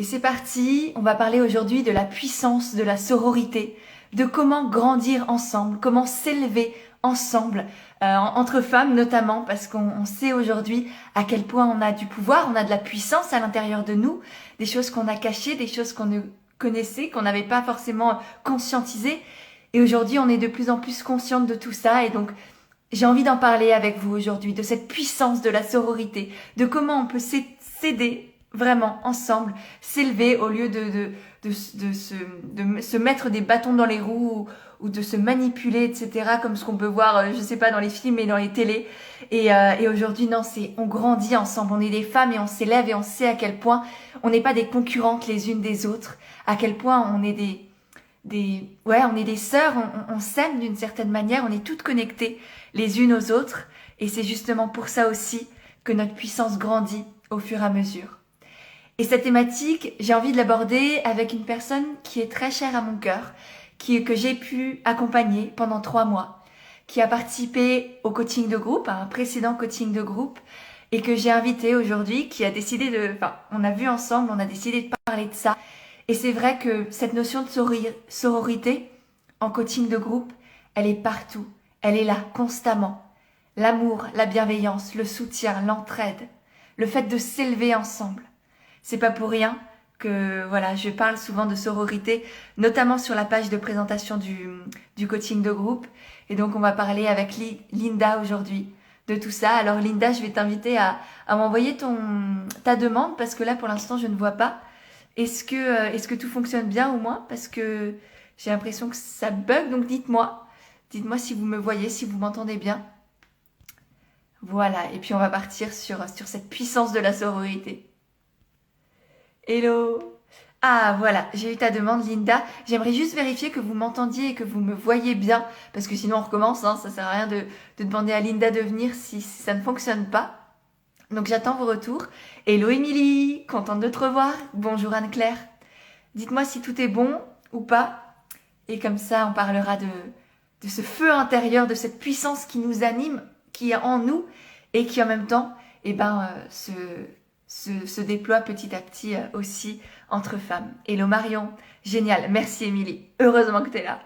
Et c'est parti, on va parler aujourd'hui de la puissance de la sororité, de comment grandir ensemble, comment s'élever ensemble, entre femmes notamment, parce qu'on sait aujourd'hui à quel point on a du pouvoir, on a de la puissance à l'intérieur de nous, des choses qu'on a cachées, des choses qu'on ne connaissait, qu'on n'avait pas forcément conscientisées. Et aujourd'hui, on est de plus en plus consciente de tout ça, et donc j'ai envie d'en parler avec vous aujourd'hui, de cette puissance de la sororité, de comment on peut s'aider vraiment ensemble, s'élever au lieu de se mettre des bâtons dans les roues ou de se manipuler, etc., comme ce qu'on peut voir, je sais pas, dans les films et dans les télés. Et aujourd'hui, non, on grandit ensemble, on est des femmes et on s'élève et on sait à quel point on n'est pas des concurrentes les unes des autres, à quel point on est ouais, on est des sœurs, on s'aime d'une certaine manière, on est toutes connectées les unes aux autres, et c'est justement pour ça aussi que notre puissance grandit au fur et à mesure. Et cette thématique, j'ai envie de l'aborder avec une personne qui est très chère à mon cœur, que j'ai pu accompagner pendant 3 mois, qui a participé au coaching de groupe, à un précédent coaching de groupe, et que j'ai invité aujourd'hui, qui a décidé enfin, on a vu ensemble, on a décidé de parler de ça. Et c'est vrai que cette notion de sororité en coaching de groupe, elle est partout. Elle est là, constamment. L'amour, la bienveillance, le soutien, l'entraide, le fait de s'élever ensemble. C'est pas pour rien que voilà, je parle souvent de sororité, notamment sur la page de présentation du coaching de groupe. Et donc on va parler avec Linda aujourd'hui de tout ça. Alors Linda, je vais t'inviter à m'envoyer ta demande parce que là pour l'instant je ne vois pas. Est-ce que tout fonctionne bien au moins? Parce que j'ai l'impression que ça bug, donc dites-moi. Dites-moi si vous me voyez, si vous m'entendez bien. Voilà, et puis on va partir sur cette puissance de la sororité. Hello! Ah voilà, j'ai eu ta demande Linda. J'aimerais juste vérifier que vous m'entendiez et que vous me voyez bien, parce que sinon on recommence, hein, ça sert à rien de demander à Linda de venir si ça ne fonctionne pas. Donc j'attends vos retours. Hello Émilie, contente de te revoir. Bonjour Anne-Claire. Dites-moi si tout est bon ou pas. Et comme ça, on parlera de ce feu intérieur, de cette puissance qui nous anime, qui est en nous et qui en même temps eh ben, se déploie petit à petit aussi entre femmes. Hello Marion, génial, merci Émilie, heureusement que tu es là.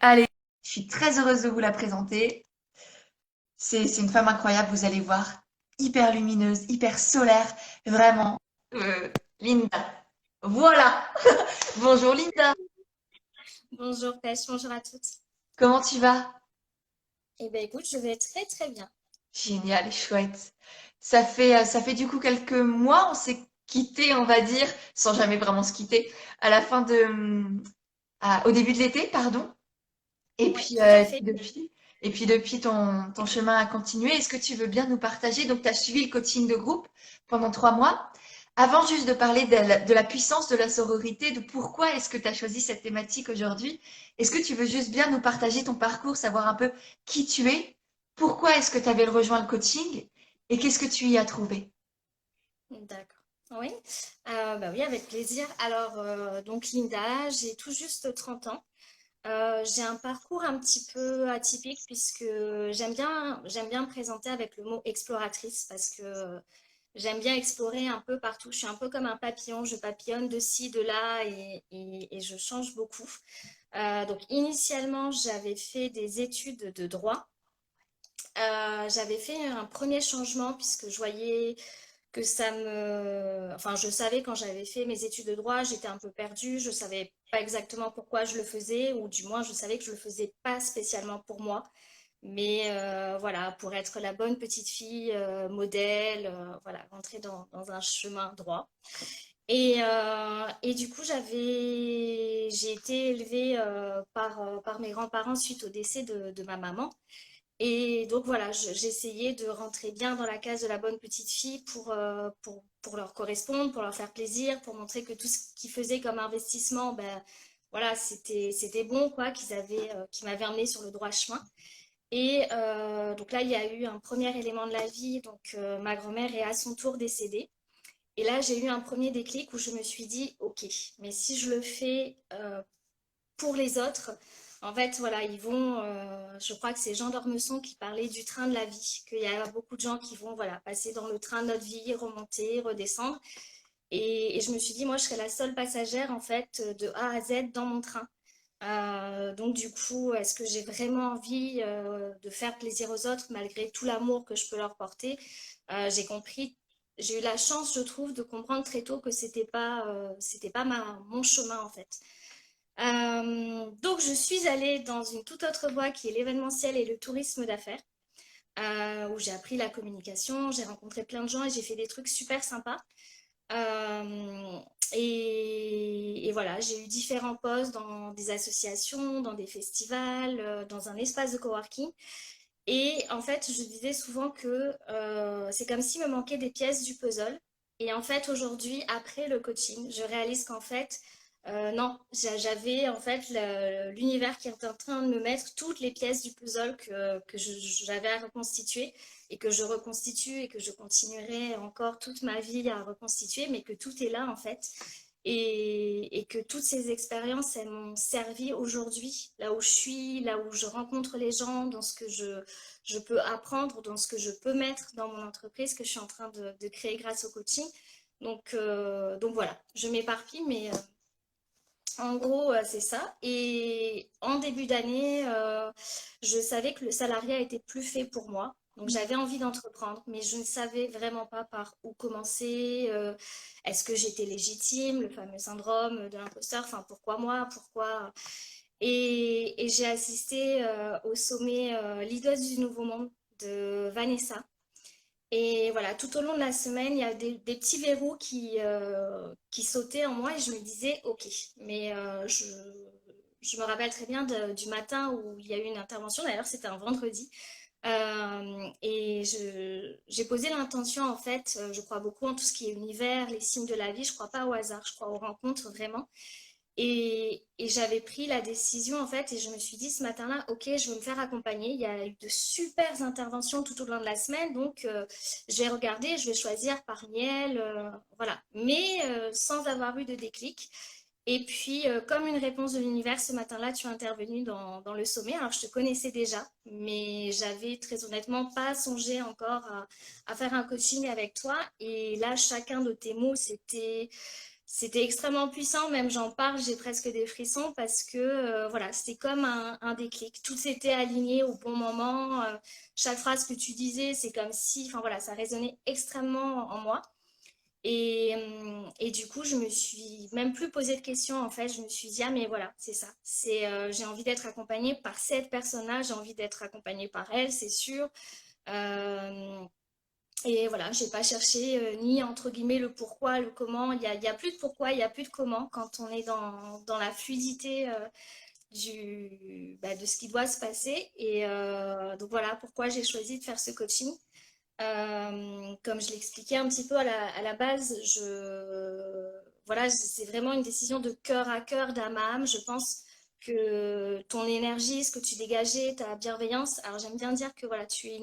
Allez, je suis très heureuse de vous la présenter. C'est une femme incroyable, vous allez voir, hyper lumineuse, hyper solaire, vraiment. Linda, voilà. Bonjour Linda, Bonjour Pêche, bonjour à toutes. comment tu vas? Eh bien écoute, je vais très très bien. Génial, chouette. Ça fait du coup quelques mois, on s'est quitté, on va dire, sans jamais vraiment se quitter, à la fin au début de l'été, pardon. Et Oui, puis, tout à fait. depuis, ton chemin a continué. Est-ce que tu veux bien nous partager? Donc, tu as suivi le coaching de groupe pendant 3 mois. Avant juste de parler de la puissance de la sororité, de pourquoi est-ce que tu as choisi cette thématique aujourd'hui, est-ce que tu veux juste bien nous partager ton parcours, savoir un peu qui tu es, pourquoi est-ce que tu avais rejoint le coaching et qu'est-ce que tu y as trouvé? D'accord. Oui, bah oui, avec plaisir. Alors, donc Linda, j'ai tout juste 30 ans. J'ai un parcours un petit peu atypique puisque j'aime bien me présenter avec le mot exploratrice parce que j'aime bien explorer un peu partout. Je suis un peu comme un papillon, je papillonne de ci, de là et je change beaucoup. Donc initialement, j'avais fait des études de droit. J'avais fait un premier changement puisque je voyais que Enfin, je savais quand j'avais fait mes études de droit, j'étais un peu perdue, je savais pas exactement pourquoi je le faisais, ou du moins je savais que je le faisais pas spécialement pour moi, mais voilà, pour être la bonne petite fille, modèle, voilà, rentrer dans un chemin droit. Et du coup, j'ai été élevée par mes grands-parents suite au décès de ma maman. Et donc voilà, j'essayais de rentrer bien dans la case de la bonne petite fille pour leur correspondre, pour leur faire plaisir, pour montrer que tout ce qu'ils faisaient comme investissement, ben voilà, c'était bon, quoi, qu'ils m'avaient emmené sur le droit chemin. Et donc là, il y a eu un premier élément de la vie, donc ma grand-mère est à son tour décédée. Et là, j'ai eu un premier déclic où je me suis dit, ok, mais si je le fais pour les autres, en fait, voilà, je crois que c'est Jean d'Ormesson qui parlait du train de la vie, qu'il y a beaucoup de gens qui vont, voilà, passer dans le train de notre vie, remonter, redescendre. Et je me suis dit, moi, je serais la seule passagère, en fait, de A à Z dans mon train. Donc, du coup, est-ce que j'ai vraiment envie de faire plaisir aux autres malgré tout l'amour que je peux leur porter? J'ai compris, j'ai eu la chance, je trouve, de comprendre très tôt que c'était pas mon chemin, en fait. Donc, je suis allée dans une toute autre voie qui est l'événementiel et le tourisme d'affaires, où j'ai appris la communication, j'ai rencontré plein de gens et j'ai fait des trucs super sympas. Euh, et voilà, j'ai eu différents postes dans des associations, dans des festivals, dans un espace de coworking. Et en fait, je disais souvent que c'est comme s'il me manquait des pièces du puzzle. Et en fait, aujourd'hui, après le coaching, je réalise qu'en fait, non, j'avais en fait l'univers qui était en train de me mettre toutes les pièces du puzzle j'avais à reconstituer et que je reconstitue et que je continuerai encore toute ma vie à reconstituer, mais que tout est là en fait. Et que toutes ces expériences, elles m'ont servi aujourd'hui, là où je suis, là où je rencontre les gens, dans ce que je peux apprendre, dans ce que je peux mettre dans mon entreprise que je suis en train de créer grâce au coaching. Donc voilà, je m'éparpille, mais en gros, c'est ça. Et en début d'année, je savais que le salariat était plus fait pour moi. Donc j'avais envie d'entreprendre, mais je ne savais vraiment pas par où commencer. Est-ce que j'étais légitime, le fameux syndrome de l'imposteur, enfin pourquoi moi, pourquoi... Et j'ai assisté au sommet Leaders du Nouveau Monde de Vanessa. Et voilà, tout au long de la semaine, il y a des petits verrous qui sautaient en moi et je me disais, ok, mais je me rappelle très bien du matin où il y a eu une intervention, d'ailleurs c'était un vendredi, j'ai posé l'intention en fait, je crois beaucoup en tout ce qui est univers, les signes de la vie, je crois pas au hasard, je crois aux rencontres vraiment. Et j'avais pris la décision en fait et je me suis dit ce matin-là, ok, je veux me faire accompagner. Il y a eu de super interventions tout au long de la semaine, donc je vais regarder, je vais choisir parmi elles, voilà. Mais sans avoir eu de déclic. Et puis, comme une réponse de l'univers, ce matin-là, tu es intervenu dans le sommet. Alors, je te connaissais déjà, mais j'avais très honnêtement pas songé encore à faire un coaching avec toi. Et là, chacun de tes mots, c'était extrêmement puissant, même j'en parle, j'ai presque des frissons parce que voilà, c'était comme un déclic. Tout s'était aligné au bon moment. Chaque phrase que tu disais, c'est comme si, enfin voilà, ça résonnait extrêmement en moi. Et du coup, je me suis même plus posé de questions en fait. Je me suis dit, ah mais voilà, c'est ça. J'ai envie d'être accompagnée par cette personne-là, j'ai envie d'être accompagnée par elle, c'est sûr. Euh, et voilà, j'ai pas cherché ni entre guillemets le pourquoi, le comment. Il y a plus de pourquoi, il y a plus de comment quand on est dans la fluidité de ce qui doit se passer. Et donc voilà pourquoi j'ai choisi de faire ce coaching. Comme je l'expliquais un petit peu à la base, voilà, c'est vraiment une décision de cœur à cœur, d'âme à âme. Je pense que ton énergie, ce que tu dégageais, ta bienveillance. Alors j'aime bien dire que voilà, tu es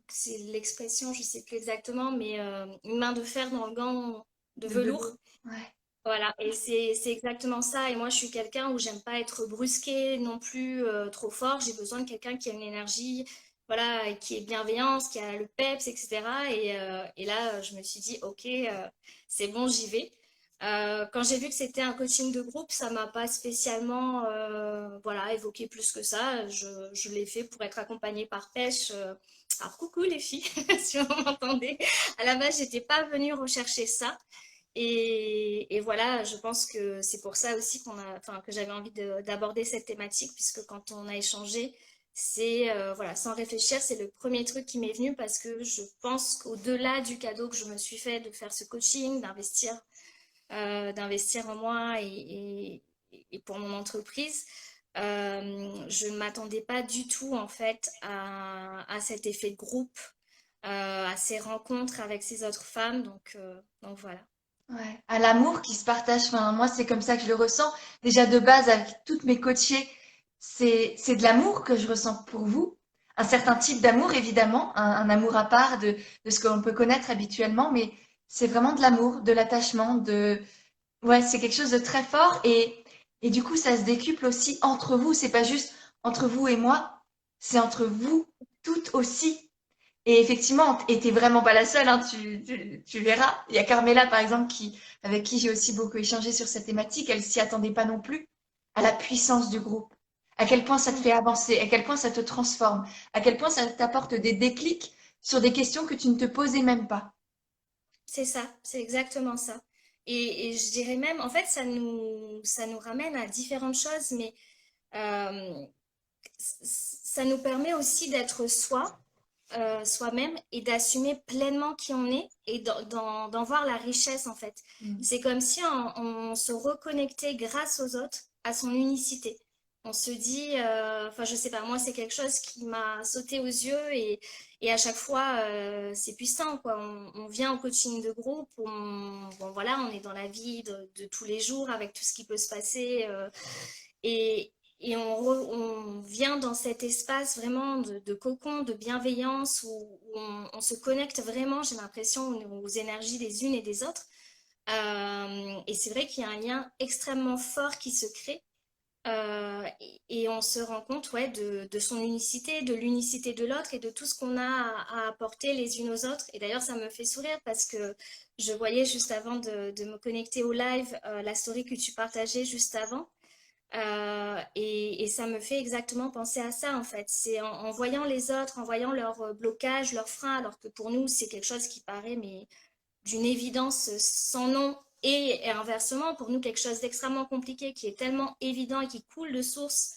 c'est l'expression, je sais plus exactement, mais une main de fer dans le gant de De velours. velours. Ouais. Voilà, et c'est exactement ça. Et moi, je suis quelqu'un où j'aime pas être brusquée non plus trop fort. J'ai besoin de quelqu'un qui a une énergie, voilà, et qui est bienveillance, qui a le peps, etc. Et là, je me suis dit, ok, c'est bon, j'y vais. Quand j'ai vu que c'était un coaching de groupe, ça m'a pas spécialement, voilà, évoqué plus que ça. Je l'ai fait pour être accompagnée par Pêche. Alors, coucou les filles, si vous m'entendez. À la base, j'étais pas venue rechercher ça. Et voilà, je pense que c'est pour ça aussi enfin, que j'avais envie d'aborder cette thématique, puisque quand on a échangé, c'est voilà, sans réfléchir, c'est le premier truc qui m'est venu parce que je pense qu'au-delà du cadeau que je me suis fait de faire ce coaching, d'investir en moi et pour mon entreprise, je ne m'attendais pas du tout en fait à cet effet de groupe, à ces rencontres avec ces autres femmes. Donc voilà. Ouais, à l'amour qui se partage. Enfin, moi, c'est comme ça que je le ressens. Déjà de base, avec toutes mes coachées, c'est de l'amour que je ressens pour vous. Un certain type d'amour, évidemment, un amour à part de ce qu'on peut connaître habituellement, mais c'est vraiment de l'amour, de l'attachement, ouais, c'est quelque chose de très fort et du coup, ça se décuple aussi entre vous. C'est pas juste entre vous et moi, c'est entre vous toutes aussi. Et effectivement, et t'es vraiment pas la seule, hein, tu verras. Il y a Carmela, par exemple, avec qui j'ai aussi beaucoup échangé sur cette thématique. Elle s'y attendait pas non plus à la puissance du groupe. À quel point ça te fait Mhm. avancer, à quel point ça te transforme, à quel point ça t'apporte des déclics sur des questions que tu ne te posais même pas. C'est ça, c'est exactement ça. Et je dirais même, en fait, ça nous ramène à différentes choses, mais euh, ça nous permet aussi d'être soi-même et d'assumer pleinement qui on est et d'en voir la richesse en fait. Mm. C'est comme si on se reconnectait grâce aux autres à son unicité. On se dit, enfin je sais pas, moi c'est quelque chose qui m'a sauté aux yeux et à chaque fois c'est puissant quoi. On vient au coaching de groupe, bon voilà, on est dans la vie de tous les jours avec tout ce qui peut se passer et, et on vient dans cet espace vraiment de cocon, de bienveillance, où on se connecte vraiment, j'ai l'impression, aux énergies des unes et des autres. Et c'est vrai qu'il y a un lien extrêmement fort qui se crée. Et on se rend compte ouais, de son unicité, de l'unicité de l'autre et de tout ce qu'on a à apporter les unes aux autres. Et d'ailleurs, ça me fait sourire parce que je voyais juste avant de me connecter au live la story que tu partageais juste avant. Et ça me fait exactement penser à ça, en fait. C'est en voyant les autres, en voyant leurs blocages, leurs freins, alors que pour nous, c'est quelque chose qui paraît mais d'une évidence sans nom. Et inversement, pour nous, quelque chose d'extrêmement compliqué qui est tellement évident et qui coule de source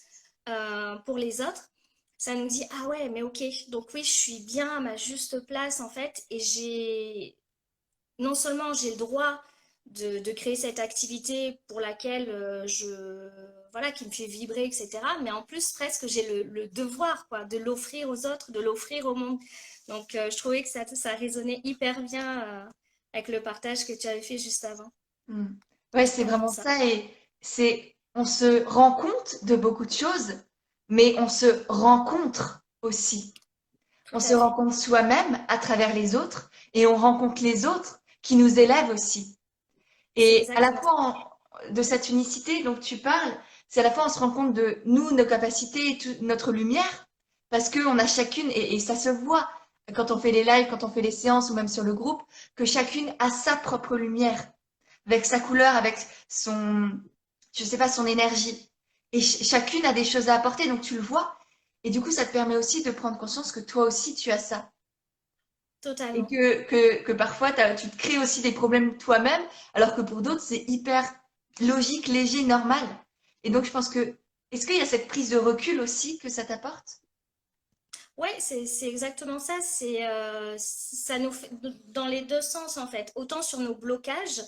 pour les autres, ça nous dit, ah ouais, mais ok, donc oui, je suis bien à ma juste place, en fait, et non seulement j'ai le droit de créer cette activité pour laquelle voilà, qui me fait vibrer, etc. Mais en plus, presque, j'ai le devoir, quoi, de l'offrir aux autres, de l'offrir au monde. Donc, je trouvais que ça résonnait hyper bien avec le partage que tu avais fait juste avant. Mm. Ouais, c'est Avant vraiment ça. ça. On se rend compte de beaucoup de choses, mais on se rencontre aussi. Tout On se à fait. rencontre soi-même à travers les autres et on rencontre les autres qui nous élèvent aussi. C'est Et à la exactement ça. fois de cette unicité dont tu parles, c'est à la fois on se rend compte de nous, nos capacités, et notre lumière, parce qu'on a chacune, et ça se voit quand on fait les lives, quand on fait les séances ou même sur le groupe, que chacune a sa propre lumière, avec sa couleur, avec son, je sais pas, son énergie. Et chacune a des choses à apporter, donc tu le vois. Et du coup, ça te permet aussi de prendre conscience que toi aussi, tu as ça. Et Totalement. que parfois, tu te crées aussi des problèmes toi-même, alors que pour d'autres, c'est hyper logique, léger, normal. Et donc, je pense que, est-ce qu'il y a cette prise de recul aussi que ça t'apporte? Ouais, c'est exactement ça. Ça nous fait dans les deux sens en fait. Autant sur nos blocages,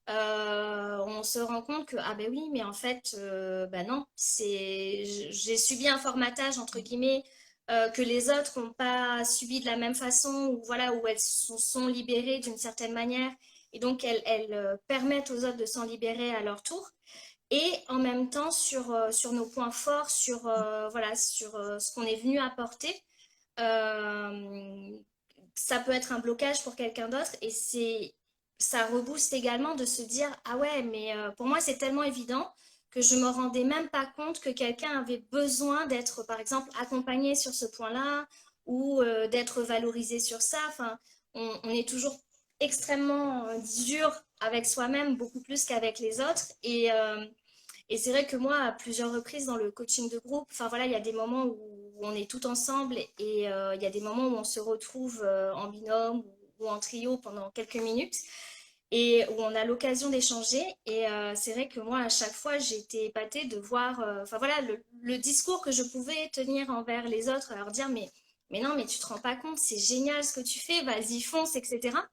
on se rend compte que ah ben oui, mais en fait, ben non, j'ai subi un formatage entre guillemets que les autres n'ont pas subi de la même façon ou voilà où elles sont libérées d'une certaine manière et donc elles permettent aux autres de s'en libérer à leur tour. Et en même temps sur nos points forts, voilà, sur ce qu'on est venu apporter. Euh, Ça peut être un blocage pour quelqu'un d'autre et ça rebooste également de se dire ah ouais mais pour moi c'est tellement évident que je me rendais même pas compte que quelqu'un avait besoin d'être par exemple accompagné sur ce point-là ou d'être valorisé sur ça. Enfin, on est toujours extrêmement dur avec soi-même beaucoup plus qu'avec les autres et c'est vrai que moi, à plusieurs reprises dans le coaching de groupe, enfin voilà, il y a des moments où on est tout ensemble et il y a des moments où on se retrouve en binôme ou en trio pendant quelques minutes et où on a l'occasion d'échanger. Et c'est vrai que moi, à chaque fois, j'ai été épatée de voir, enfin voilà, le discours que je pouvais tenir envers les autres, à leur dire, mais non, mais tu te rends pas compte, c'est génial ce que tu fais, vas-y, fonce, etc.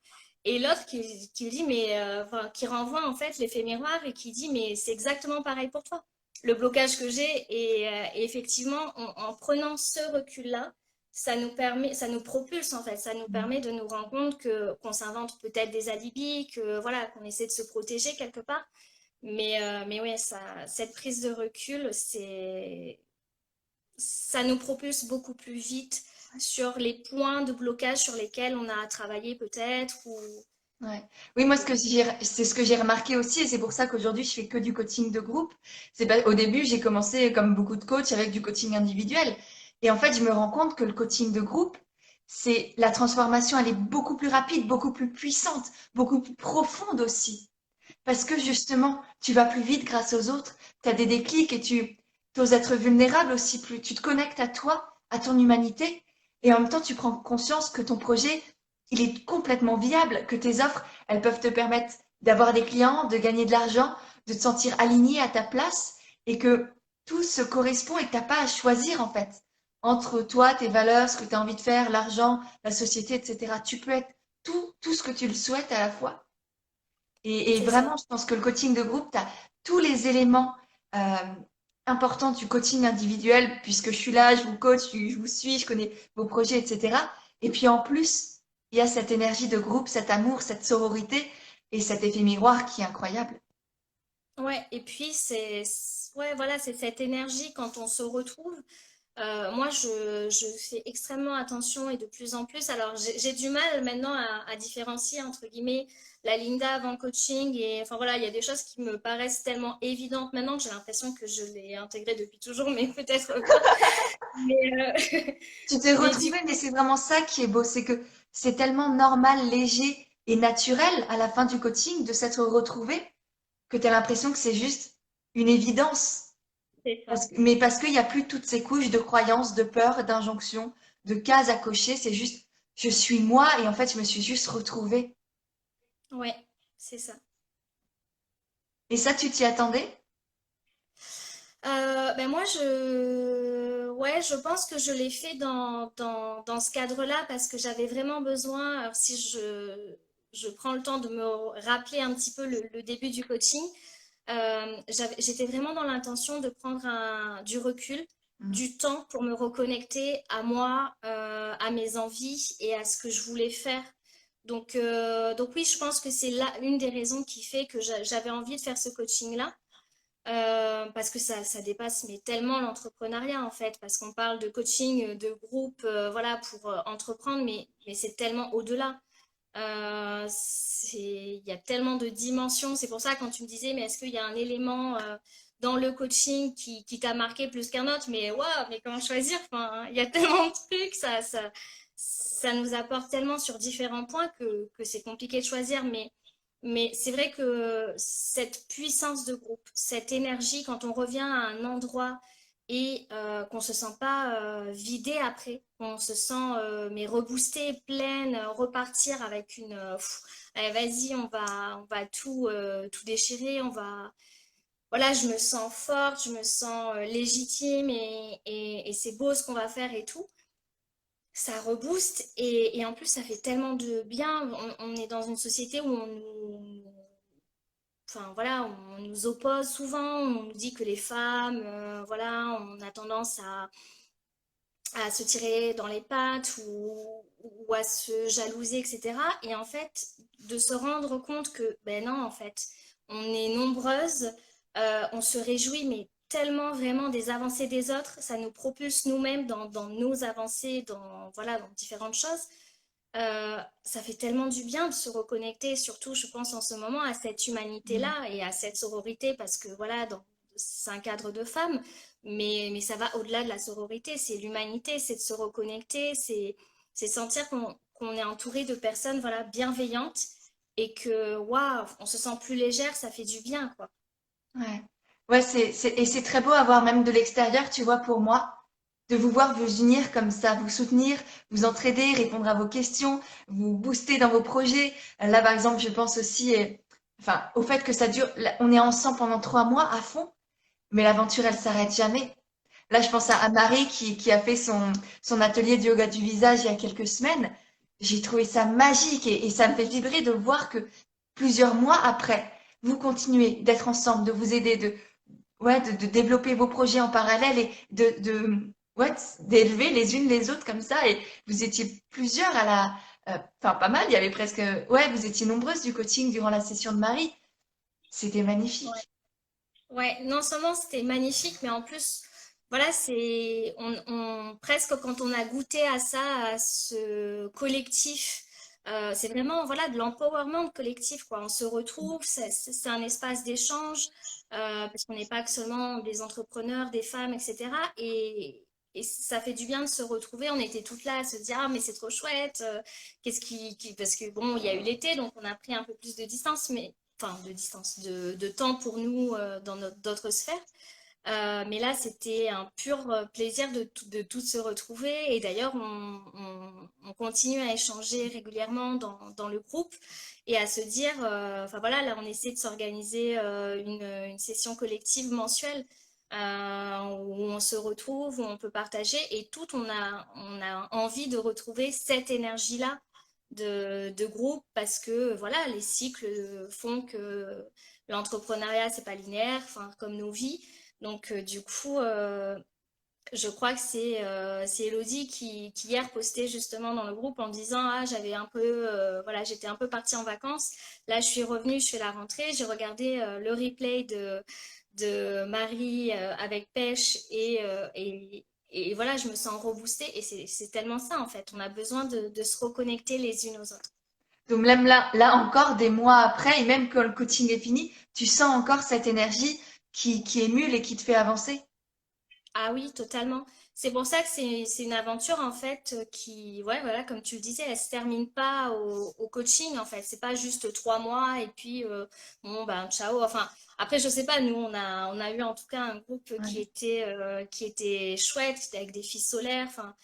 Et l'autre qui dit, enfin, qui renvoie en fait l'effet miroir et qui dit, mais c'est exactement pareil pour toi. Le blocage que j'ai et effectivement, en prenant ce recul-là, ça nous propulse en fait, ça nous permet de nous rendre compte que qu'on s'invente peut-être des alibis, que voilà, qu'on essaie de se protéger quelque part. Mais ouais, cette prise de recul, ça nous propulse beaucoup plus vite sur les points de blocage sur lesquels on a travaillé peut-être Ouais. Oui, moi, ou- c'est ce que j'ai remarqué aussi, et c'est pour ça qu'aujourd'hui, je fais que du coaching de groupe. C'est pas, au début, j'ai commencé comme beaucoup de coachs avec du coaching individuel. Et en fait, je me rends compte que le coaching de groupe, c'est la transformation, elle est beaucoup plus rapide, beaucoup plus puissante, beaucoup plus profonde aussi. Parce que justement, tu vas plus vite grâce aux autres, tu as des déclics et tu oses être vulnérable aussi plus. Tu te connectes à toi, à ton humanité, et en même temps, tu prends conscience que ton projet, il est complètement viable, que tes offres, elles peuvent te permettre d'avoir des clients, de gagner de l'argent, de te sentir aligné à ta place, et que tout se correspond et que tu n'as pas à choisir en fait entre toi, tes valeurs, ce que tu as envie de faire, l'argent, la société, etc. Tu peux être tout ce que tu le souhaites à la fois. Et C'est ça. vraiment, je pense que le coaching de groupe, tu as tous les éléments euh, importants du coaching individuel, puisque je suis là, je vous coach, je vous suis, je connais vos projets, etc. Et puis en plus, il y a cette énergie de groupe, cet amour, cette sororité et cet effet miroir qui est incroyable. Ouais, et puis ouais, voilà, c'est cette énergie quand on se retrouve. Moi, je fais extrêmement attention et de plus en plus. Alors, j'ai du mal maintenant à différencier entre guillemets la Linda avant le coaching et enfin voilà, il y a des choses qui me paraissent tellement évidentes maintenant que j'ai l'impression que je l'ai intégrée depuis toujours, mais peut-être pas. Mais, Tu t'es mais du retrouvé, mais c'est vraiment ça qui est beau, c'est que c'est tellement normal, léger et naturel à la fin du coaching de s'être retrouvé que tu as l'impression que c'est juste une évidence. c'est ça. Mais parce qu'il n'y a plus toutes ces couches de croyances, de peur, d'injonctions, de cases à cocher. C'est juste, je suis moi et en fait, je me suis juste retrouvée. Ouais, c'est ça. Et ça, tu t'y attendais? Ben moi, ouais, je pense que je l'ai fait dans ce cadre-là parce que j'avais vraiment besoin, alors si je prends le temps de me rappeler un petit peu le début du coaching, j'étais vraiment dans l'intention de prendre du recul, Mm. du temps pour me reconnecter à moi, à mes envies et à ce que je voulais faire. Donc oui, je pense que c'est là une des raisons qui fait que j'avais envie de faire ce coaching-là. Parce que ça dépasse mais tellement l'entrepreneuriat en fait, parce qu'on parle de coaching de groupe, voilà, pour entreprendre, mais c'est tellement au-delà. Il y a tellement de dimensions. C'est pour ça quand tu me disais, mais est-ce qu'il y a un élément dans le coaching qui t'a marqué plus qu'un autre? Mais waouh, mais comment choisir? Enfin, il y a tellement de trucs, ça nous apporte tellement sur différents points que c'est compliqué de choisir. Mais c'est vrai que cette puissance de groupe, cette énergie, quand on revient à un endroit et qu'on ne se sent pas vidé après, qu'on se sent mais reboosté, pleine, repartir avec une allez, vas-y, on va tout déchirer, on va voilà, je me sens forte, je me sens légitime et c'est beau ce qu'on va faire et tout. Ça rebooste et en plus ça fait tellement de bien. On est dans une société où enfin voilà, on nous oppose souvent, on nous dit que les femmes, voilà, on a tendance à se tirer dans les pattes ou à se jalouser, etc. Et en fait, de se rendre compte que, ben non, en fait, on est nombreuses, on se réjouit, mais tellement vraiment des avancées des autres, ça nous propulse nous-mêmes dans nos avancées, voilà, dans différentes choses. Ça fait tellement du bien de se reconnecter, surtout, je pense, en ce moment, à cette Mm. humanité-là et à cette sororité, parce que voilà, c'est un cadre de femmes, mais ça va au-delà de la sororité, c'est l'humanité, c'est de se reconnecter, c'est sentir qu'on est entouré de personnes voilà, bienveillantes et que, waouh, on se sent plus légère, ça fait du bien, quoi. Ouais. Ouais, et c'est très beau à voir même de l'extérieur, tu vois, pour moi, de vous voir vous unir comme ça, vous soutenir, vous entraider, répondre à vos questions, vous booster dans vos projets. Là, par exemple, je pense aussi, enfin, au fait que ça dure, là, on est ensemble pendant 3 mois à fond, mais l'aventure, elle s'arrête jamais. Là, je pense à Marie qui a fait son atelier de yoga du visage il y a quelques semaines. J'ai trouvé ça magique et ça me fait vibrer de voir que plusieurs mois après, vous continuez d'être ensemble, de vous aider, ouais, de développer vos projets en parallèle et ouais, d'élever les unes les autres comme ça. Et vous étiez plusieurs enfin pas mal, il y avait presque, ouais, vous étiez nombreuses du coaching durant la session de Marie. C'était Ouais. magnifique. Ouais, non seulement c'était magnifique, mais en plus, voilà, presque quand on a goûté à ça, à ce collectif, c'est vraiment, voilà, de l'empowerment collectif, quoi. On se retrouve, c'est un espace d'échange, parce qu'on n'est pas que seulement des entrepreneurs, des femmes, etc. et ça fait du bien de se retrouver. On était toutes là à se dire, ah, mais c'est trop chouette. Qu'est-ce Parce que bon, il y a eu l'été, donc on a pris un peu plus de distance, mais enfin de distance, de temps pour nous dans d'autres sphères. Mais là, c'était un pur plaisir de toutes se retrouver. Et d'ailleurs, on continue à échanger régulièrement dans le groupe et à se dire, enfin voilà, là, on essaie de s'organiser une session collective mensuelle où on se retrouve, où on peut partager. Et on a envie de retrouver cette énergie-là de groupe parce que voilà, les cycles font que l'entrepreneuriat, c'est pas linéaire, enfin, comme nos vies. Donc, du coup, je crois que c'est Elodie qui hier postait justement dans le groupe en disant, ah, j'avais un peu, voilà, j'étais un peu partie en vacances. Là, je suis revenue, je fais la rentrée. J'ai regardé le replay de Marie avec Pêche et voilà, je me sens reboostée. Et c'est tellement ça, en fait. On a besoin de se reconnecter les unes aux autres. Donc même là encore, des mois après, et même quand le coaching est fini, tu sens encore cette énergie qui émule et qui te fait avancer. Ah oui, totalement. C'est pour ça que c'est une aventure en fait qui, ouais, voilà, comme tu le disais, elle se termine pas au coaching en fait. C'est pas juste 3 mois et puis bon ben ciao. Enfin après je sais pas, nous on a eu en tout cas un groupe Ouais. qui était chouette, c'était avec des filles solaires. Enfin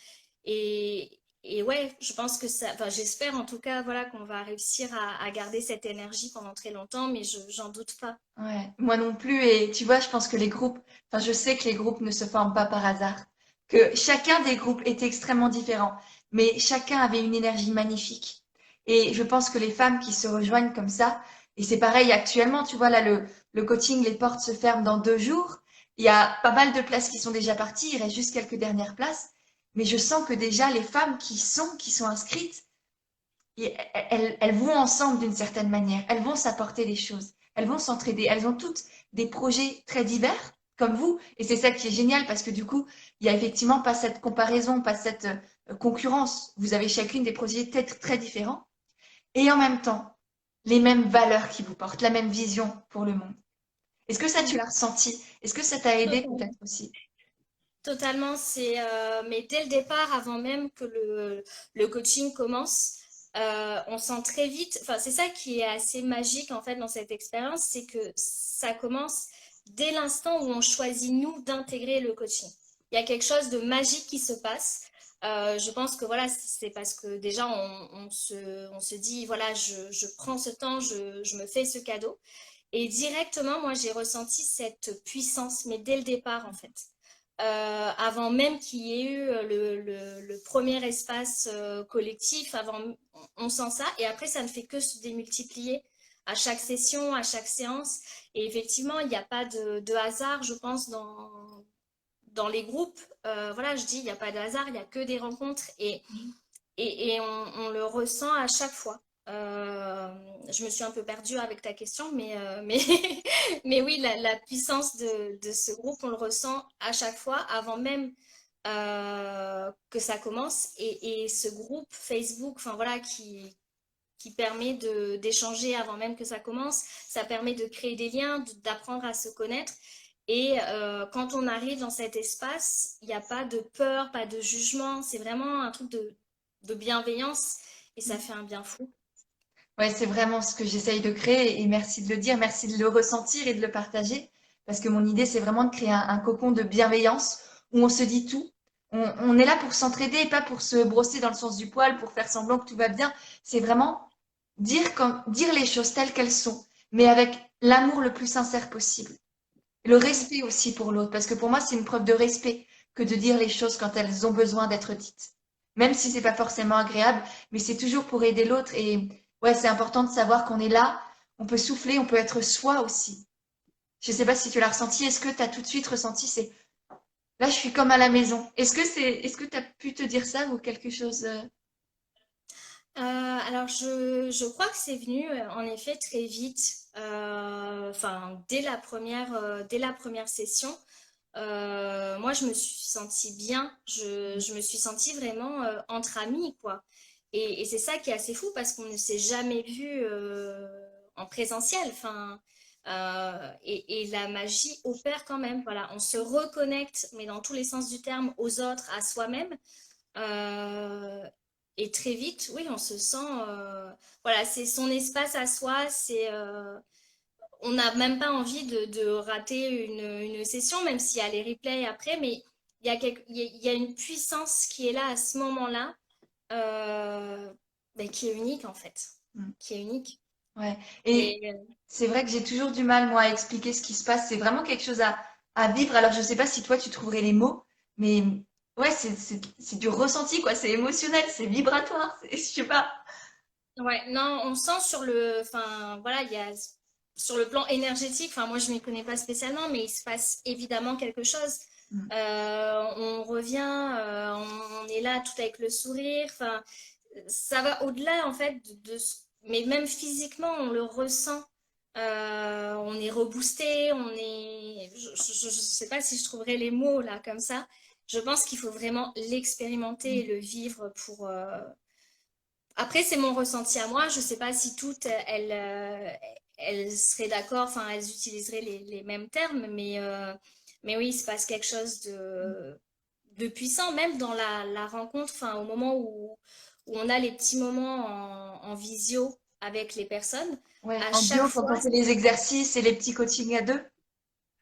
et ouais, je pense que ça, enfin j'espère en tout cas voilà qu'on va réussir à garder cette énergie pendant très longtemps, mais j'en doute pas. Ouais, moi non plus. Et tu vois, je pense que les groupes, enfin, je sais que les groupes ne se forment pas par hasard, que chacun des groupes était extrêmement différent, mais chacun avait une énergie magnifique. Et je pense que les femmes qui se rejoignent comme ça, et c'est pareil actuellement, tu vois, là, le coaching, les portes se ferment dans 2 jours. Il y a pas mal de places qui sont déjà parties, il reste juste quelques dernières places. Mais je sens que déjà les femmes qui sont inscrites, et elles vont ensemble d'une certaine manière. Elles vont s'apporter des choses. Elles vont s'entraider. Elles ont toutes des projets très divers, comme vous. Et c'est ça qui est génial parce que du coup, il n'y a effectivement pas cette comparaison, pas cette concurrence. Vous avez chacune des projets peut-être très différents. Et en même temps, les mêmes valeurs qui vous portent, la même vision pour le monde. Est-ce que ça, tu Mm. l'as ressenti? Est-ce que ça t'a aidé Totalement. peut-être aussi? Totalement, mais dès le départ, avant même que le coaching commence, on sent très vite, enfin c'est ça qui est assez magique en fait dans cette expérience, c'est que ça commence dès l'instant où on choisit nous d'intégrer le coaching. Il y a quelque chose de magique qui se passe. Je pense que voilà, c'est parce que déjà on se dit voilà, je prends ce temps, je me fais ce cadeau. Et directement, moi j'ai ressenti cette puissance, mais dès le départ en fait avant même qu'il y ait eu le premier espace collectif, avant, on sent ça, et après, ça ne fait que se démultiplier à chaque session, à chaque séance. Et effectivement, il n'y a pas de hasard, je pense, dans les groupes. Voilà, je dis, il n'y a pas de hasard, il n'y a que des rencontres, et on le ressent à chaque fois. Je me suis un peu perdue avec ta question, mais oui, la puissance de ce groupe, on le ressent à chaque fois, avant même que ça commence. Et ce groupe Facebook, enfin voilà, qui permet d'échanger avant même que ça commence, ça permet de créer des liens, d'apprendre à se connaître. Et quand on arrive dans cet espace, il n'y a pas de peur, pas de jugement, c'est vraiment un truc de bienveillance et ça fait un bien fou. Ouais, c'est vraiment ce que j'essaye de créer et merci de le dire, merci de le ressentir et de le partager parce que mon idée, c'est vraiment de créer un cocon de bienveillance où on se dit tout. On est là pour s'entraider et pas pour se brosser dans le sens du poil, pour faire semblant que tout va bien. C'est vraiment dire les choses telles qu'elles sont, mais avec l'amour le plus sincère possible. Le Mm. respect aussi pour l'autre, parce que pour moi, c'est une preuve de respect que de dire les choses quand elles ont besoin d'être dites. Même si c'est pas forcément agréable, mais c'est toujours pour aider l'autre. Et ouais, c'est important de savoir qu'on est là, on peut souffler, on peut être soi aussi. Je sais pas si tu l'as ressenti. Est-ce que tu as tout de suite ressenti, c'est là, je suis comme à la maison. Est-ce que tu as pu te dire ça ou quelque chose Alors, je crois que c'est venu en effet très vite, enfin, dès la première session. Moi, je me suis sentie bien, je me suis sentie vraiment entre amis, quoi. Et c'est ça qui est assez fou parce qu'on ne s'est jamais vu en présentiel. Enfin, Et la magie opère quand même. Voilà, on se reconnecte, mais dans tous les sens du terme, aux autres, à soi-même. Euh, et très vite, oui, on se sent. Voilà, c'est son espace à soi. On n'a même pas envie de rater une session, même s'il y a les replays après, mais il y a une puissance qui est là à ce moment-là, mais qui est unique en fait, Mm. qui est unique. Ouais. Et Et c'est vrai que j'ai toujours du mal, moi, à expliquer ce qui se passe. C'est vraiment quelque chose à vivre. Alors, je sais pas si toi, tu trouverais les mots, mais ouais, c'est du ressenti, quoi. C'est émotionnel, c'est vibratoire. Je sais pas. ouais, non, on sent enfin voilà, il y a sur le plan énergétique. Enfin, moi je m'y connais pas spécialement, mais il se passe évidemment quelque chose. Mm. On revient, on est là tout avec le sourire. Enfin, ça va au-delà en fait mais même physiquement, on le ressent. On est reboosté, je sais pas si je trouverais les mots là comme ça. Je pense qu'il faut vraiment l'expérimenter et le vivre pour. Après, c'est mon ressenti à moi. Je sais pas si toutes elles seraient d'accord. Enfin, elles utiliseraient les mêmes termes, mais oui, il se passe quelque chose de puissant, même dans la rencontre. Enfin, au moment où on a les petits moments en visio avec les personnes, Ouais, à en chaque bio, quand fois, on fait les exercices et les petits coachings à deux.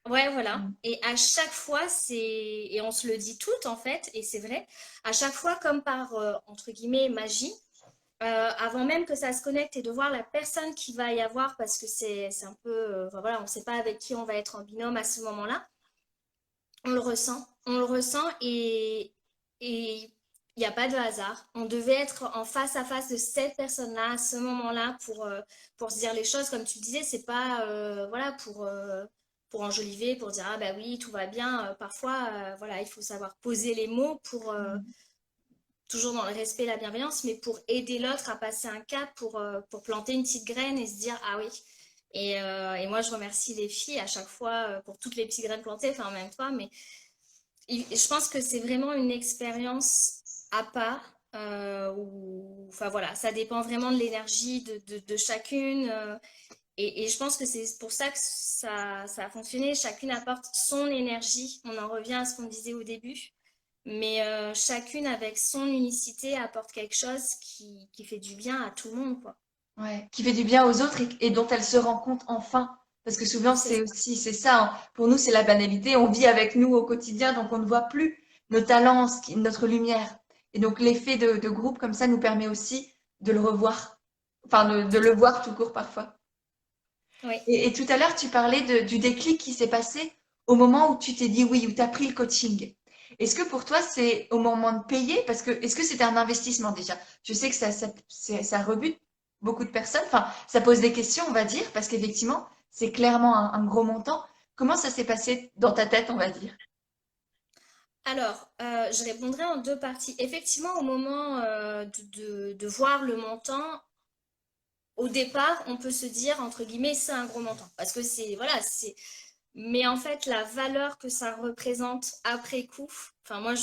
ouais, voilà. Mm. Et à chaque fois, et on se le dit toutes en fait, et c'est vrai, à chaque fois, comme par, entre guillemets, magie, avant même que ça se connecte et de voir la personne qui va y avoir, parce que c'est un peu, enfin, voilà, on ne sait pas avec qui on va être en binôme à ce moment-là, on le ressent et il n'y a pas de hasard. On devait être en face à face de cette personne-là à ce moment-là pour se dire les choses. Comme tu le disais, c'est pas voilà, pour enjoliver, pour dire ah bah oui, tout va bien. Parfois, voilà, il faut savoir poser les mots pour Mm. toujours dans le respect et la bienveillance, mais pour aider l'autre à passer un cap, pour planter une petite graine et se dire ah oui. Et moi, je remercie les filles à chaque fois pour toutes les petites graines plantées, enfin, en même temps, mais je pense que c'est vraiment une expérience à part. Enfin voilà, ça dépend vraiment de l'énergie de chacune. Et je pense que c'est pour ça que ça a fonctionné. Chacune apporte son énergie. On en revient à ce qu'on disait au début. Mais chacune avec son unicité apporte quelque chose qui fait du bien à tout le monde, quoi. Ouais, qui fait du bien aux autres et dont elle se rend compte enfin. Parce que souvent, C'est c'est ça. aussi, c'est ça, hein. Pour nous, c'est la banalité. On vit avec nous au quotidien, donc on ne voit plus nos talents, notre lumière. Et donc, l'effet de groupe comme ça nous permet aussi de le revoir. Enfin, de Tout le à voir tout court parfois. fait. Oui. Et tout à l'heure, tu parlais du déclic qui s'est passé au moment où tu t'es dit oui, où tu as pris le coaching. Est-ce que pour toi, c'est au moment de payer? Parce que, est-ce que c'était un investissement déjà? Je sais que ça rebute beaucoup de personnes. Enfin, ça pose des questions, on va dire, parce qu'effectivement, c'est clairement un gros montant. Comment ça s'est passé dans ta tête, on va dire? Alors, je répondrai en deux parties. Effectivement, au moment de voir le montant, au départ, on peut se dire, entre guillemets, c'est un gros montant. Parce que voilà, mais en fait, la valeur que ça représente après coup, enfin, moi,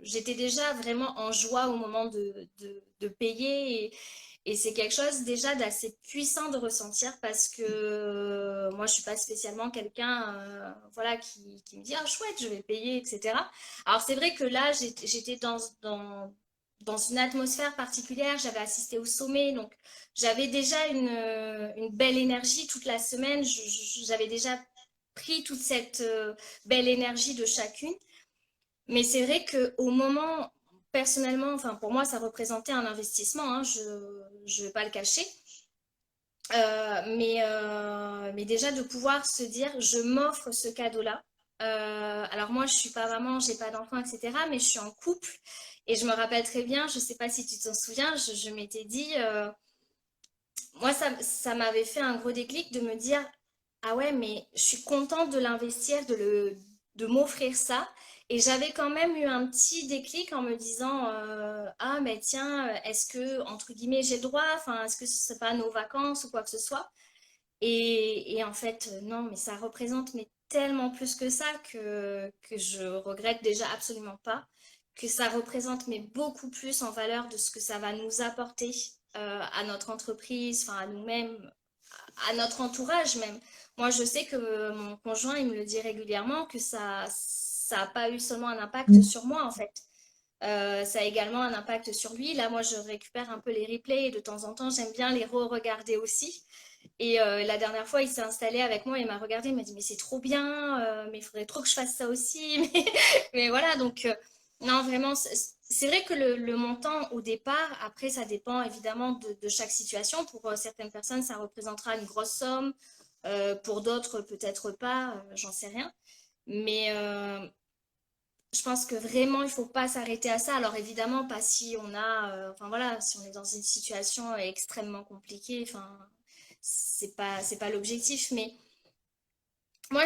j'étais déjà vraiment en joie au moment de payer. Et c'est quelque chose déjà d'assez puissant de ressentir parce que moi, je suis pas spécialement quelqu'un voilà, qui me dit, ah, chouette, je vais payer, etc. Alors, c'est vrai que là, j'étais dans une atmosphère particulière. J'avais assisté au sommet, donc j'avais déjà une belle énergie toute la semaine. J'avais déjà pris toute cette belle énergie de chacune. Mais c'est vrai qu'au moment, personnellement, enfin pour moi, ça représentait un investissement, hein, je ne vais pas le cacher. Mais déjà de pouvoir se dire, je m'offre ce cadeau-là. Alors moi, je suis pas maman, j'ai pas d'enfant, etc. Mais je suis en couple et je me rappelle très bien, je sais pas si tu t'en souviens, je m'étais dit, moi, ça m'avait fait un gros déclic de me dire, ah ouais, mais je suis contente de l'investir, de m'offrir ça. Et j'avais quand même eu un petit déclic en me disant, ah, mais tiens, est-ce que, entre guillemets, j'ai le droit? Enfin, est-ce que ce n'est pas nos vacances ou quoi que ce soit? Et en fait, non, mais ça représente mais tellement plus que ça que je regrette déjà absolument pas. Que ça représente mais beaucoup plus en valeur de ce que ça va nous apporter à notre entreprise, enfin à nous-mêmes, à notre entourage même. Moi, je sais que mon conjoint, il me le dit régulièrement que ça a pas eu seulement un impact sur moi, en fait. Ça a également un impact sur lui. Là, moi, je récupère un peu les replays et de temps en temps, j'aime bien les re-regarder aussi. Et la dernière fois, il s'est installé avec moi, il m'a regardé, il m'a dit, mais c'est trop bien, mais il faudrait trop que je fasse ça aussi. Mais voilà, donc, non, vraiment, c'est vrai que le montant au départ, après, ça dépend évidemment de chaque situation. Pour certaines personnes, ça représentera une grosse somme. Pour d'autres, peut-être pas, j'en sais rien. Mais je pense que vraiment, il faut pas s'arrêter à ça. Alors évidemment, pas si on a, enfin voilà, si on est dans une situation extrêmement compliquée. Enfin, c'est pas l'objectif. Mais moi,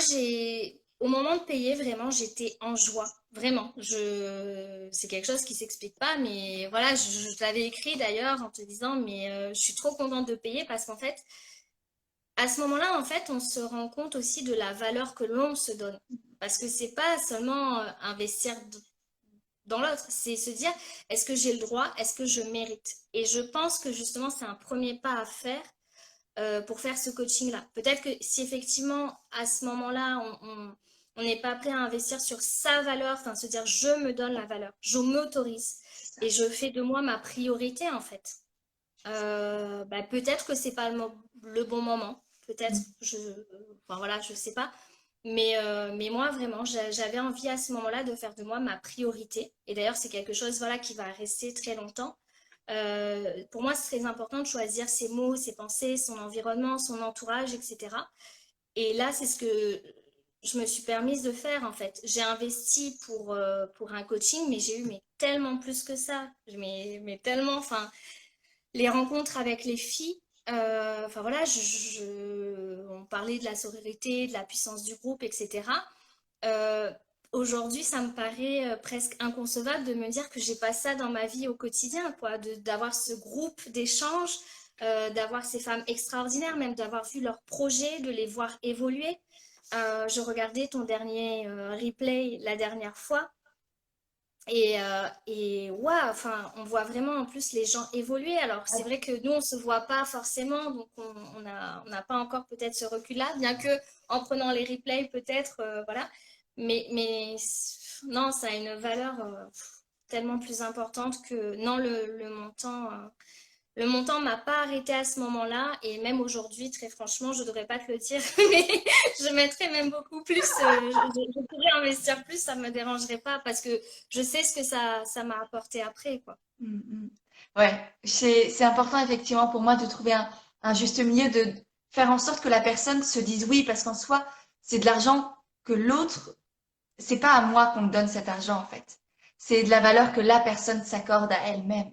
au moment de payer, vraiment, j'étais en joie. Vraiment, c'est quelque chose qui s'explique pas. Mais voilà, je t'avais écrit d'ailleurs en te disant, mais je suis trop contente de payer parce qu'en fait, à ce moment-là, en fait, on se rend compte aussi de la valeur que l'on se donne. Parce que c'est pas seulement investir dans l'autre, c'est se dire, est-ce que j'ai le droit, est-ce que je mérite? Et je pense que justement, c'est un premier pas à faire pour faire ce coaching-là. Peut-être que si effectivement, à ce moment-là, on n'est pas prêt à investir sur sa valeur, enfin se dire, je me donne la valeur, je m'autorise et je fais de moi ma priorité en fait. Bah, peut-être que c'est pas le bon moment, peut-être, enfin voilà, je sais pas. Mais moi, vraiment, j'avais envie à ce moment-là de faire de moi ma priorité. Et d'ailleurs, c'est quelque chose voilà, qui va rester très longtemps. Pour moi, c'est très important de choisir ses mots, ses pensées, son environnement, son entourage, etc. Et là, c'est ce que je me suis permise de faire, en fait. J'ai investi pour un coaching, mais j'ai eu mais, tellement plus que ça. Mais tellement, enfin, les rencontres avec les filles, enfin voilà, on parlait de la sororité, de la puissance du groupe, etc. Euh, Aujourd'hui, ça me paraît presque inconcevable de me dire que j'ai pas ça dans ma vie au quotidien, quoi, d'avoir ce groupe d'échange, d'avoir ces femmes extraordinaires, même d'avoir vu leurs projets, de les voir évoluer. Je regardais ton dernier replay la dernière fois. Et ouais, enfin, on voit vraiment en plus les gens évoluer. Alors, c'est vrai que nous, on se voit pas forcément, donc on n'a pas encore peut-être ce recul-là, bien que en prenant les replays, peut-être, voilà. Mais non, ça a une valeur tellement plus importante que non, le montant. Le montant m'a pas arrêté à ce moment-là et même aujourd'hui, très franchement, je devrais pas te le dire, mais je mettrais même beaucoup plus. Je pourrais investir plus, ça me dérangerait pas parce que je sais ce que ça m'a apporté après, quoi. Mm, mm. Ouais, c'est important effectivement pour moi de trouver un juste milieu, de faire en sorte que la personne se dise oui, parce qu'en soi, c'est de l'argent que l'autre, c'est pas à moi qu'on me donne cet argent en fait. C'est de la valeur que la personne s'accorde à elle-même.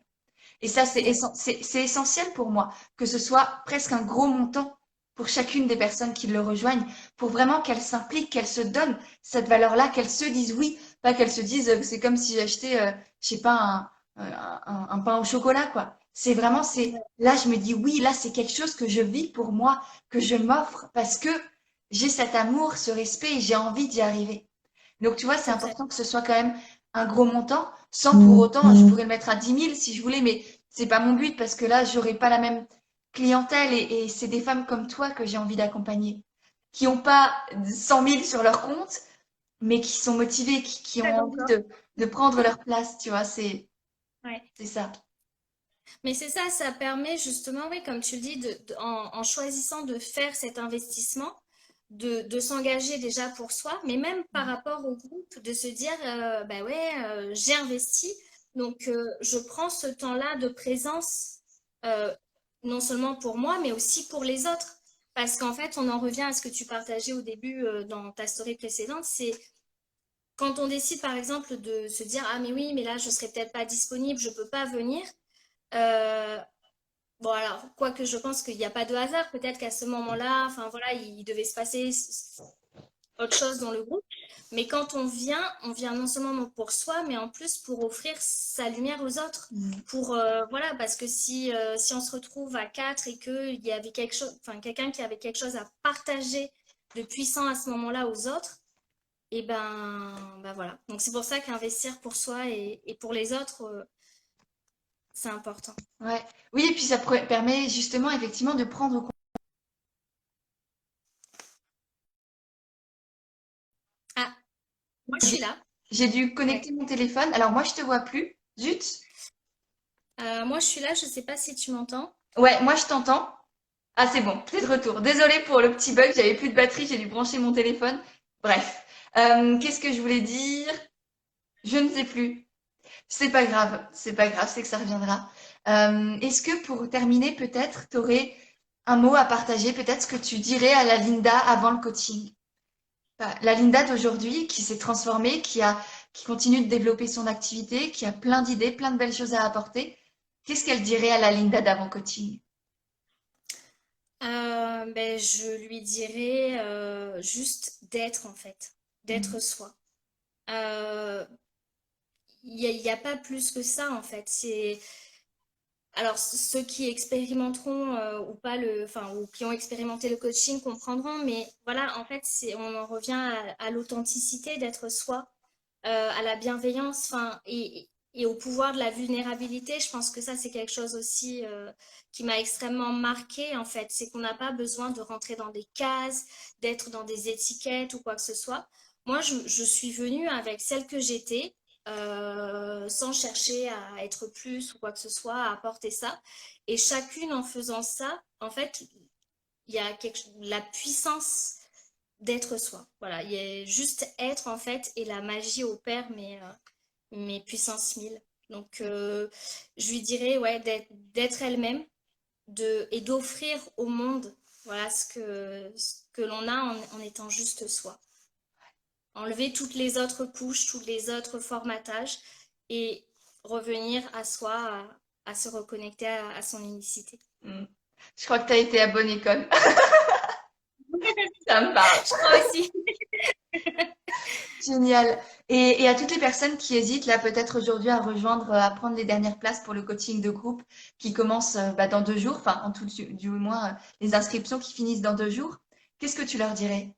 Et ça, Ouais, c'est essentiel pour moi, que ce soit presque un gros montant pour chacune des personnes qui le rejoignent, pour vraiment qu'elles s'impliquent, qu'elles se donnent cette valeur-là, qu'elles se disent oui, pas qu'elles se disent c'est comme si j'achetais, je sais pas, un pain au chocolat, quoi. C'est vraiment, ouais, là, je me dis oui, là, c'est quelque chose que je vis pour moi, que je m'offre parce que j'ai cet amour, ce respect et j'ai envie d'y arriver. Donc, tu vois, c'est exact. important que ce soit quand même un gros montant, sans pour autant, je pourrais le mettre à 10 000 si je voulais, mais c'est pas mon but parce que là, j'aurais pas la même clientèle et c'est des femmes comme toi que j'ai envie d'accompagner, qui ont pas 100 000 sur leur compte, mais qui sont motivées, qui ont Pas envie encore. de prendre leur place, tu vois, Ouais. c'est ça. Mais c'est ça, ça permet justement, oui, comme tu le dis, en choisissant de faire cet investissement, de s'engager déjà pour soi, mais même par rapport au groupe, de se dire, bah ouais, j'ai investi, donc je prends ce temps-là de présence, euh, non seulement pour moi, mais aussi pour les autres. Parce qu'en fait, on en revient à ce que tu partageais au début dans ta story précédente, c'est quand on décide par exemple de se dire, ah mais oui, mais là, je serai peut-être pas disponible, je peux pas venir. Euh, Bon, alors, quoique je pense qu'il n'y a pas de hasard, peut-être qu'à ce moment-là, enfin voilà, il devait se passer autre chose dans le groupe. Mais quand on vient non seulement pour soi, mais en plus pour offrir sa lumière aux autres. Mm. Pour, voilà, parce que si on se retrouve à quatre et qu'il y avait quelque chose, enfin, quelqu'un qui avait quelque chose à partager de puissant à ce moment-là aux autres, et ben voilà. Donc c'est pour ça qu'investir pour soi et pour les autres, c'est important. Ouais. Oui, et puis ça permet justement effectivement de prendre Moi, je suis là. J'ai dû Ouais. connecter mon téléphone. Alors moi, je te vois plus. Zut. Moi, je suis là. Je sais pas si tu m'entends. Ouais, moi, je t'entends. Ah, c'est bon, t'es de retour. Désolée pour le petit bug, j'avais plus de batterie, j'ai dû brancher mon téléphone. Bref. Qu'est-ce que je voulais dire? Je ne sais plus. C'est pas grave, c'est que ça reviendra. Est-ce que pour terminer, peut-être, tu aurais un mot à partager, peut-être ce que tu dirais à la Linda avant le coaching? Enfin, la Linda d'aujourd'hui qui s'est transformée, qui continue de développer son activité, qui a plein d'idées, plein de belles choses à apporter. Qu'est-ce qu'elle dirait à la Linda d'avant coaching? Ben, je lui dirais juste d'être en fait, d'être Mhm. soi. Euh, il y a pas plus que ça en fait. C'est alors ceux qui expérimenteront ou pas enfin ou qui ont expérimenté le coaching comprendront, mais voilà en fait on en revient à l'authenticité d'être soi, à la bienveillance, enfin et au pouvoir de la vulnérabilité. Je pense que ça c'est quelque chose aussi qui m'a extrêmement marqué en fait, c'est qu'on n'a pas besoin de rentrer dans des cases, d'être dans des étiquettes ou quoi que ce soit. Moi, je suis venue avec celle que j'étais, sans chercher à être plus ou quoi que ce soit, à apporter ça. Et chacune en faisant ça, en fait, il y a la puissance d'être soi. Voilà, il y a juste être en fait et la magie opère, mais puissance 1000. Donc, je lui dirais ouais, d'être elle-même et d'offrir au monde voilà, ce que l'on a en étant juste soi. Enlever toutes les autres couches, tous les autres formatages et revenir à soi, à se reconnecter à son unicité. Mhm. Je crois que tu as été à bonne école. Ça me parle. Je crois aussi. Génial. Et à toutes les personnes qui hésitent là peut-être aujourd'hui à rejoindre, à prendre les dernières places pour le coaching de groupe qui commence dans 2 jours, enfin en tout du moins les inscriptions qui finissent dans 2 jours, qu'est-ce que tu leur dirais?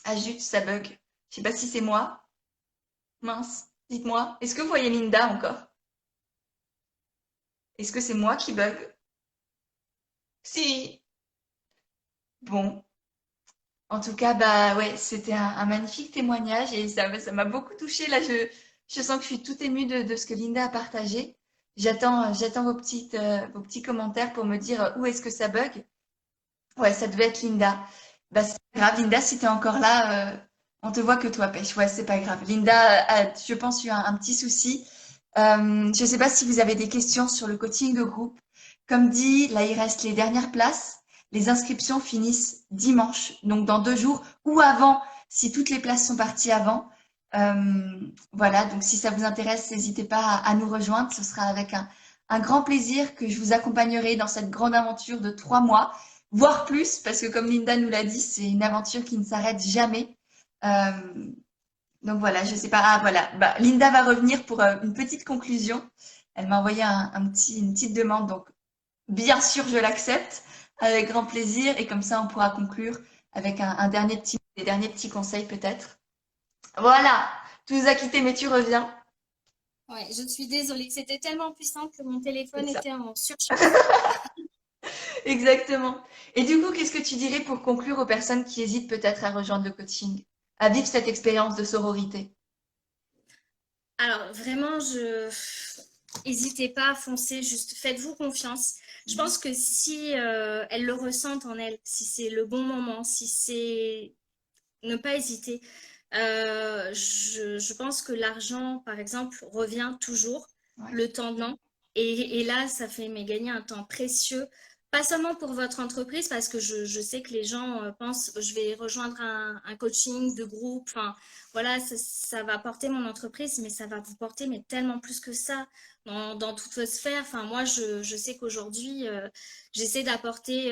Ah zut, ça bug. Je sais pas si c'est moi. Mince, dites-moi. Est-ce que vous voyez Linda encore? Est-ce que c'est moi qui bug? Si. Bon. En tout cas, bah ouais, c'était un magnifique témoignage et ça m'a beaucoup touchée. Là, je sens que je suis toute émue de ce que Linda a partagé. J'attends vos petits commentaires pour me dire où est-ce que ça bug. Ouais, ça devait être Linda. Bah, c'est pas grave, Linda, si t'es encore là, on te voit que toi, pêche. Ouais, c'est pas grave. Linda a, je pense, eu un petit souci. Je sais pas si vous avez des questions sur le coaching de groupe. Comme dit, là, il reste les dernières places. Les inscriptions finissent dimanche, donc dans 2 jours, ou avant, si toutes les places sont parties avant. Voilà, donc si ça vous intéresse, n'hésitez pas à nous rejoindre. Ce sera avec un grand plaisir que je vous accompagnerai dans cette grande aventure de 3 mois voire plus, parce que comme Linda nous l'a dit, c'est une aventure qui ne s'arrête jamais. Euh, donc voilà, je sais pas. Ah voilà, bah, Linda va revenir pour une petite conclusion. Elle m'a envoyé une petite demande, donc bien sûr je l'accepte avec grand plaisir et comme ça on pourra conclure avec des derniers petits conseils peut-être. Voilà, tu nous as quittés mais tu reviens. Ouais, je suis désolée. C'était tellement puissant que mon C'est téléphone ça. était en surcharge. Exactement. Et du coup, qu'est-ce que tu dirais pour conclure aux personnes qui hésitent peut-être à rejoindre le coaching, à vivre cette expérience de sororité? Alors, vraiment, n'hésitez pas à foncer, juste faites-vous confiance. Je pense que si elles le ressentent en elles, si c'est le bon moment, si c'est ne pas hésiter. Je pense que l'argent, par exemple, revient toujours, Ouais. le temps non. Et là, ça fait mais gagner un temps précieux, pas seulement pour votre entreprise, parce que je sais que les gens pensent, je vais rejoindre un coaching de groupe, enfin, voilà, ça va porter mon entreprise, mais ça va vous porter mais tellement plus que ça dans toutes vos sphères. Enfin, moi, je sais qu'aujourd'hui, j'essaie d'apporter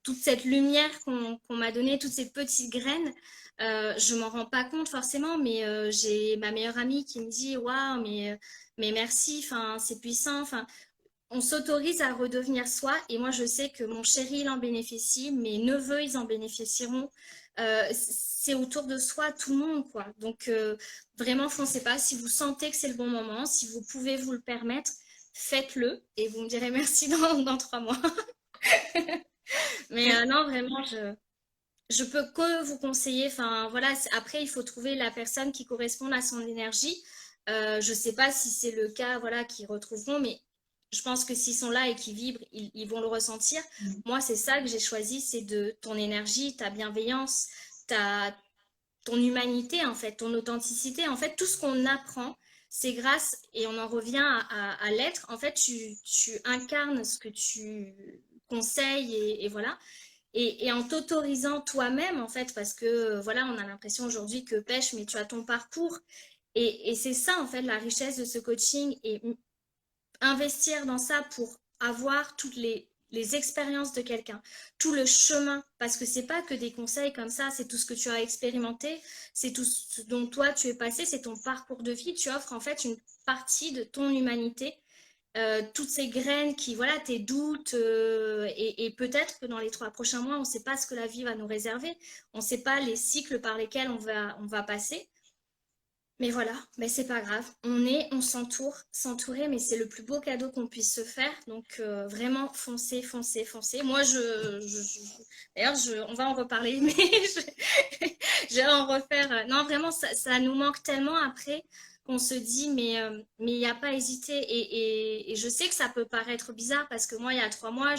toute cette lumière qu'on m'a donnée, toutes ces petites graines. Je m'en rends pas compte forcément, mais j'ai ma meilleure amie qui me dit waouh, mais merci, enfin, c'est puissant. Enfin, on s'autorise à redevenir soi, et moi je sais que mon chéri il en bénéficie, mes neveux ils en bénéficieront. C'est autour de soi tout le monde, quoi. Donc vraiment foncez pas. Si vous sentez que c'est le bon moment, si vous pouvez vous le permettre, faites-le et vous me direz merci dans 3 mois. Mais non, vraiment, je peux que vous conseiller, enfin voilà, après il faut trouver la personne qui corresponde à son énergie. Je sais pas si c'est le cas, voilà, qu'ils retrouveront, mais je pense que s'ils sont là et qu'ils vibrent, ils vont le ressentir. Mm. Moi, c'est ça que j'ai choisi, c'est de ton énergie, ta bienveillance, ta, ton humanité, en fait, ton authenticité. En fait, tout ce qu'on apprend, c'est grâce, et on en revient à l'être, en fait, tu incarnes ce que tu conseilles et voilà. Et en t'autorisant toi-même, en fait, parce que voilà, on a l'impression aujourd'hui que pêche, mais tu as ton parcours. Et c'est ça, en fait, la richesse de ce coaching. Et investir dans ça pour avoir toutes les expériences de quelqu'un, tout le chemin, parce que c'est pas que des conseils comme ça, c'est tout ce que tu as expérimenté, c'est tout ce dont toi tu es passé, c'est ton parcours de vie, tu offres en fait une partie de ton humanité, toutes ces graines qui, voilà, tes doutes, et peut-être que dans les 3 prochains mois, on ne sait pas ce que la vie va nous réserver, on ne sait pas les cycles par lesquels on va passer. Mais voilà, mais c'est pas grave. On s'entoure, s'entourer, mais c'est le plus beau cadeau qu'on puisse se faire. Donc vraiment, foncez, foncez, foncez. Moi, d'ailleurs, on va en reparler, mais je vais en refaire. Non, vraiment, ça nous manque tellement après qu'on se dit, mais il n'y a pas hésité. Et je sais que ça peut paraître bizarre parce que moi, il y a 3 mois,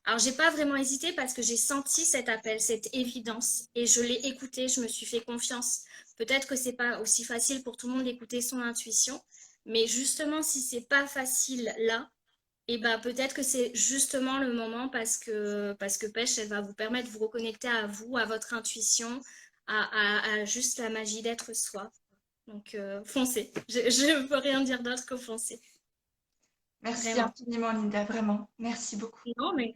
alors, j'ai pas vraiment hésité parce que j'ai senti cet appel, cette évidence, et je l'ai écouté, je me suis fait confiance. Peut-être que c'est pas aussi facile pour tout le monde d'écouter son intuition, mais justement, si c'est pas facile là, et ben peut-être que c'est justement le moment parce que Pêche, elle va vous permettre de vous reconnecter à vous, à votre intuition, à juste la magie d'être soi. Donc foncez. Je ne peux rien dire d'autre que foncez. Merci Vraiment. infiniment, Linda, vraiment. Merci beaucoup. Non, mais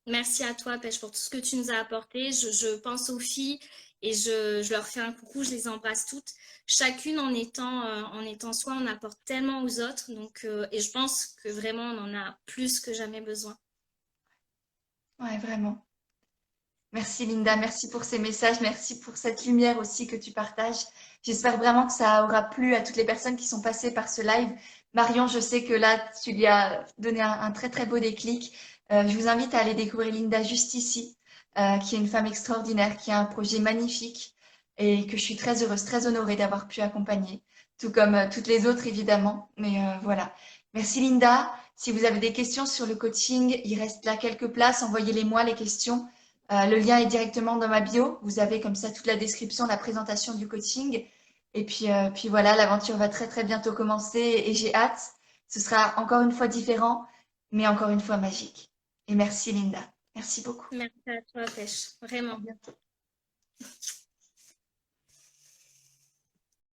merci à toi, Pêche, pour tout ce que tu nous as apporté. Je pense aux filles et je leur fais un coucou, je les embrasse toutes. Chacune en étant soi, on apporte tellement aux autres. Donc, et je pense que vraiment, on en a plus que jamais besoin. Ouais, vraiment. Merci Linda, merci pour ces messages, merci pour cette lumière aussi que tu partages. J'espère vraiment que ça aura plu à toutes les personnes qui sont passées par ce live. Marion, je sais que là, tu lui as donné un très très beau déclic. Je vous invite à aller découvrir Linda juste ici, qui est une femme extraordinaire, qui a un projet magnifique et que je suis très heureuse, très honorée d'avoir pu accompagner, tout comme toutes les autres évidemment. Mais voilà. Merci Linda. Si vous avez des questions sur le coaching, il reste là quelques places, envoyez-les moi les questions. Le lien est directement dans ma bio. Vous avez comme ça toute la description, la présentation du coaching. Et puis voilà, l'aventure va très très bientôt commencer et j'ai hâte. Ce sera encore une fois différent, mais encore une fois magique. Et merci Linda. Merci beaucoup. Merci à toi, Pêche. À Vraiment. bientôt.